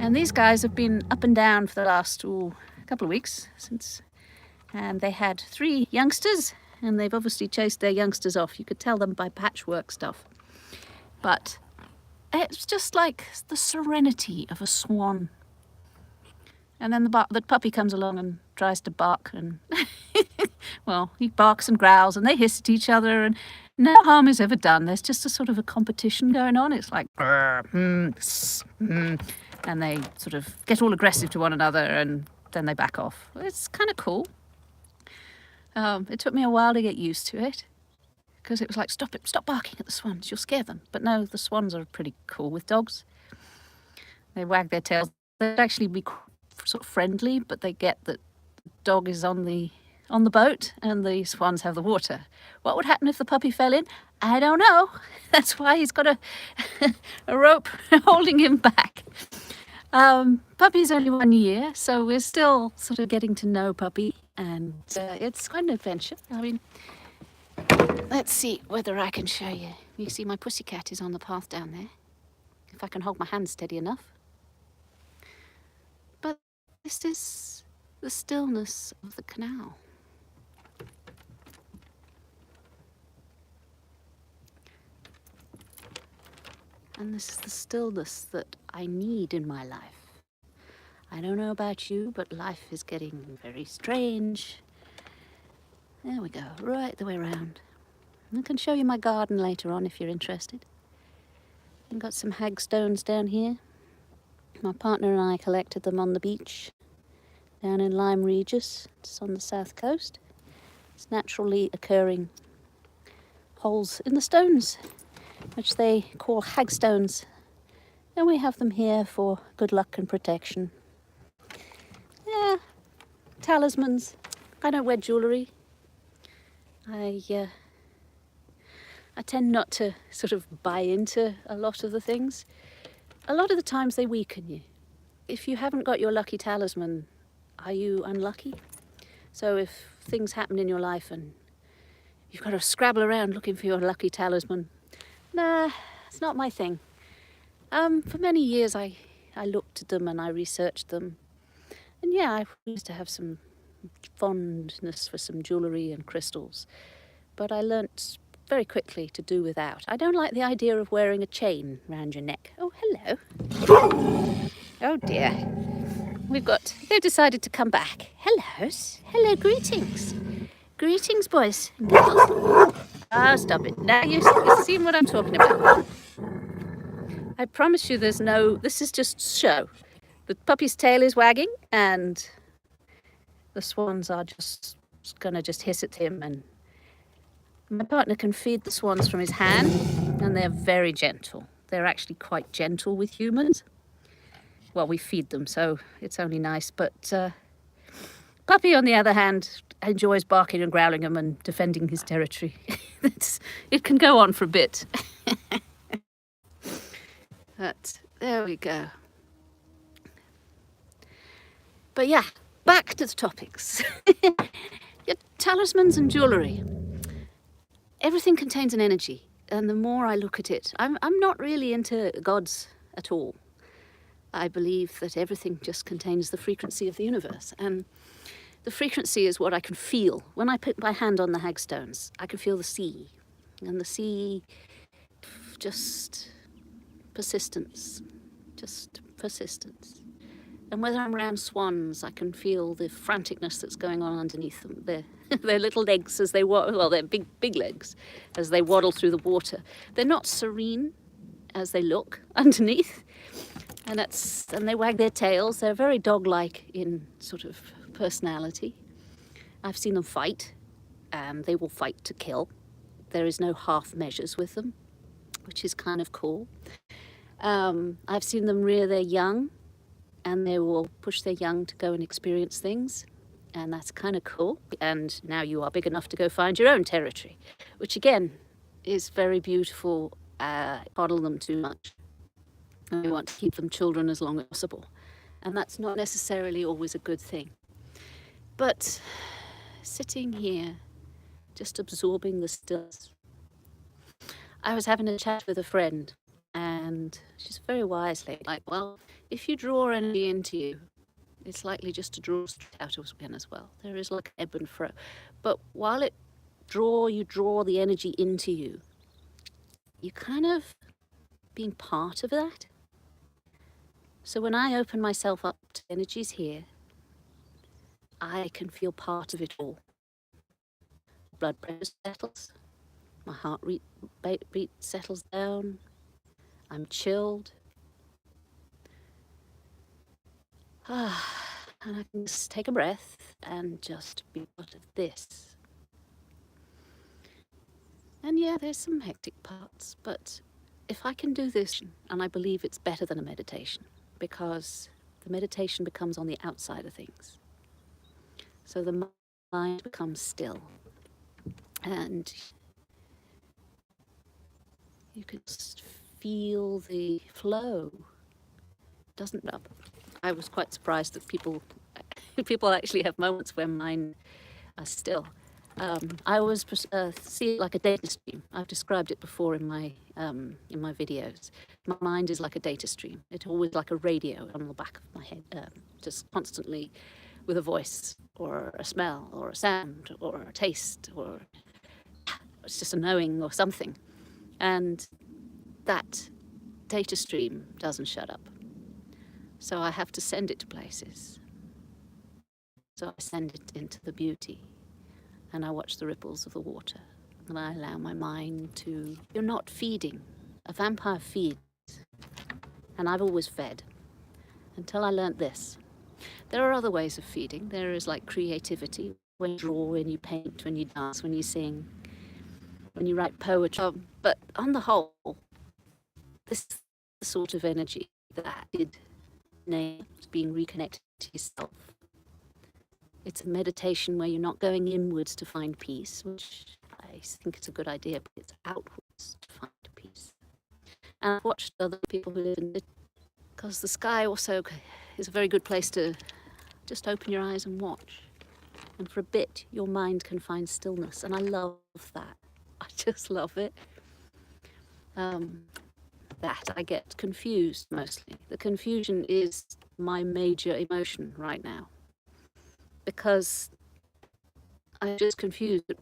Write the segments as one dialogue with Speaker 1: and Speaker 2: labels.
Speaker 1: And these guys have been up and down for the last couple of weeks and they had 3 youngsters, and they've obviously chased their youngsters off. You could tell them by patchwork stuff. But it's just like the serenity of a swan. And then the puppy comes along and tries to bark, and well, he barks and growls and they hiss at each other, and no harm is ever done. There's just a sort of a competition going on. It's like, and they sort of get all aggressive to one another, and then they back off. It's kind of cool. It took me a while to get used to it, because it was like, stop barking at the swans, you'll scare them. But no, the swans are pretty cool with dogs. They wag their tails. They'd actually be sort of friendly, but they get that the dog is on the boat and the swans have the water. What would happen if the puppy fell in? I don't know. That's why he's got a rope holding him back. Puppy's only 1 year, so we're still sort of getting to know Puppy, and it's quite an adventure. I mean, let's see whether I can show you. You see my pussycat is on the path down there, if I can hold my hand steady enough. But this is the stillness of the canal. And this is the stillness that I need in my life. I don't know about you, but life is getting very strange. There we go, right the way around. I can show you my garden later on if you're interested. I've got some hagstones down here. My partner and I collected them on the beach down in Lyme Regis. It's on the south coast. It's naturally occurring holes in the stones, which they call hagstones. And we have them here for good luck and protection. Yeah, talismans. I don't wear jewellery. I tend not to sort of buy into a lot of the things. A lot of the times they weaken you. If you haven't got your lucky talisman, are you unlucky? So if things happen in your life and you've got to scrabble around looking for your lucky talisman, nah, it's not my thing. For many years I looked at them and I researched them. And yeah, I used to have some fondness for some jewellery and crystals. But I learnt very quickly to do without. I don't like the idea of wearing a chain round your neck. Oh, hello. Oh dear. They've decided to come back. Hello, greetings. Greetings, boys and girls. Ah, stop it. Now you've seen what I'm talking about. I promise you this is just show. The puppy's tail is wagging and the swans are just gonna hiss at him, and my partner can feed the swans from his hand, and they're very gentle. They're actually quite gentle with humans. Well, we feed them, so it's only nice, but Puppy, on the other hand, enjoys barking and growling them and defending his territory. It can go on for a bit. But there we go. But yeah, back to the topics. Your talismans and jewellery. Everything contains an energy, and the more I look at it, I'm not really into gods at all. I believe that everything just contains the frequency of the universe, and the frequency is what I can feel. When I put my hand on the hagstones, I can feel the sea, and the sea, just persistence. And whether I'm around swans, I can feel the franticness that's going on underneath them. Their little legs as they they're big legs as they waddle through the water. They're not serene as they look underneath, and they wag their tails. They're very dog-like in sort of personality. I've seen them fight, and they will fight to kill. There is no half measures with them, which is kind of cool. I've seen them rear their young, and they will push their young to go and experience things, and that's kind of cool. And now you are big enough to go find your own territory, which again is very beautiful. Coddle them too much. We want to keep them children as long as possible, and that's not necessarily always a good thing. But sitting here, just absorbing the stillness. I was having a chat with a friend, and And she's very wisely like, well, if you draw energy into you, it's likely just to draw straight out of again as well. There is like ebb and flow. But while you draw the energy into you, you kind of being part of that. So when I open myself up to energies here, I can feel part of it all. Blood pressure settles, my heart beat settles down, I'm chilled. And I can just take a breath and just be part of this. And yeah, there's some hectic parts, but if I can do this, and I believe it's better than a meditation, because the meditation becomes on the outside of things. So the mind becomes still, and you can just feel the flow. I was quite surprised that people actually have moments where mine are still. I always see it like a data stream. I've described it before in my videos. My mind is like a data stream. It's always like a radio on the back of my head, just constantly with a voice or a smell or a sound or a taste, or it's just a knowing or something. And that data stream doesn't shut up. So I have to send it to places. So I send it into the beauty, and I watch the ripples of the water, and I allow my mind to... You're not feeding. A vampire feeds, and I've always fed, until I learnt this. There are other ways of feeding. There is like creativity, when you draw, when you paint, when you dance, when you sing, when you write poetry. But on the whole, this is the sort of energy that did name being reconnected to yourself. It's a meditation where you're not going inwards to find peace, which I think it's a good idea, but it's outwards to find peace. And I've watched other people who live in it, because the sky also is a very good place to just open your eyes and watch. And for a bit, your mind can find stillness, and I love that. I just love it. That I get confused mostly. The confusion is my major emotion right now, because I'm just confused at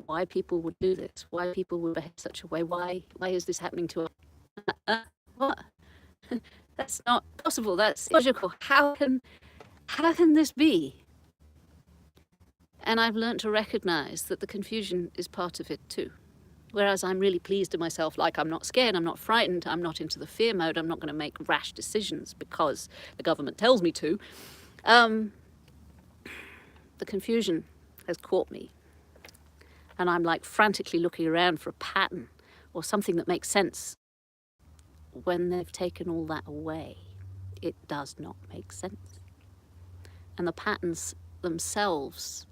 Speaker 1: why people would do this, why people would behave such a way, why is this happening to us? What? That's not possible. That's illogical. How can this be? And I've learned to recognize that the confusion is part of it too. Whereas I'm really pleased in myself, like I'm not scared, I'm not frightened, I'm not into the fear mode, I'm not going to make rash decisions because the government tells me to. The confusion has caught me. And I'm like frantically looking around for a pattern or something that makes sense. When they've taken all that away, it does not make sense. And the patterns themselves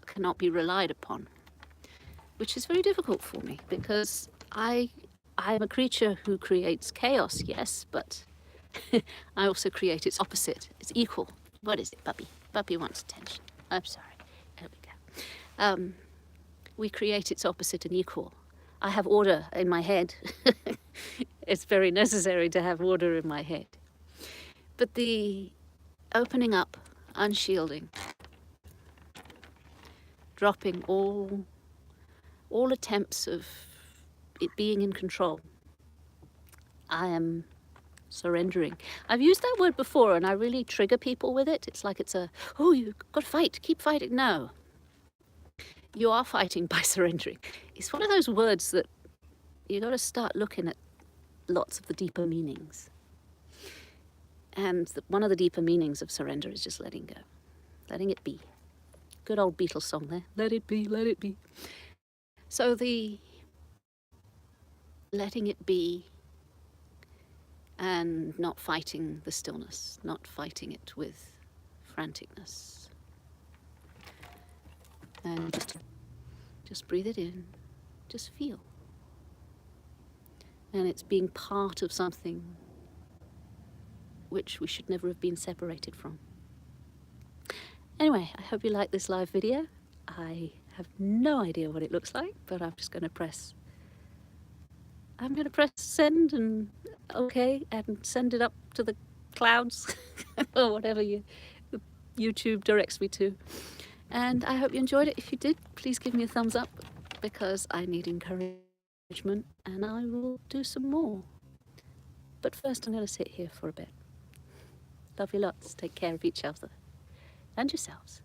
Speaker 1: cannot be relied upon, which is very difficult for me, because I'm a creature who creates chaos, yes, but I also create its opposite. It's equal. What is it, Puppy? Puppy wants attention. I'm sorry. There we go. We create its opposite and equal. I have order in my head. It's very necessary to have order in my head. But the opening up, unshielding, dropping all attempts of it being in control. I am surrendering. I've used that word before, and I really trigger people with it. It's like oh, you've got to fight, keep fighting. No. You are fighting by surrendering. It's one of those words that you got to start looking at lots of the deeper meanings. And one of the deeper meanings of surrender is just letting go. Letting it be. Good old Beatles song there. Let it be, let it be. So the letting it be, and not fighting the stillness, not fighting it with franticness. And just breathe it in, just feel. And it's being part of something which we should never have been separated from. Anyway, I hope you like this live video. I have no idea what it looks like, but I'm just going to press I'm going to press send and okay, and send it up to the clouds or whatever YouTube directs me to. And I hope you enjoyed it. If you did, please give me a thumbs up, because I need encouragement and I will do some more. But first I'm going to sit here for a bit. Love you lots. Take care of each other and yourselves.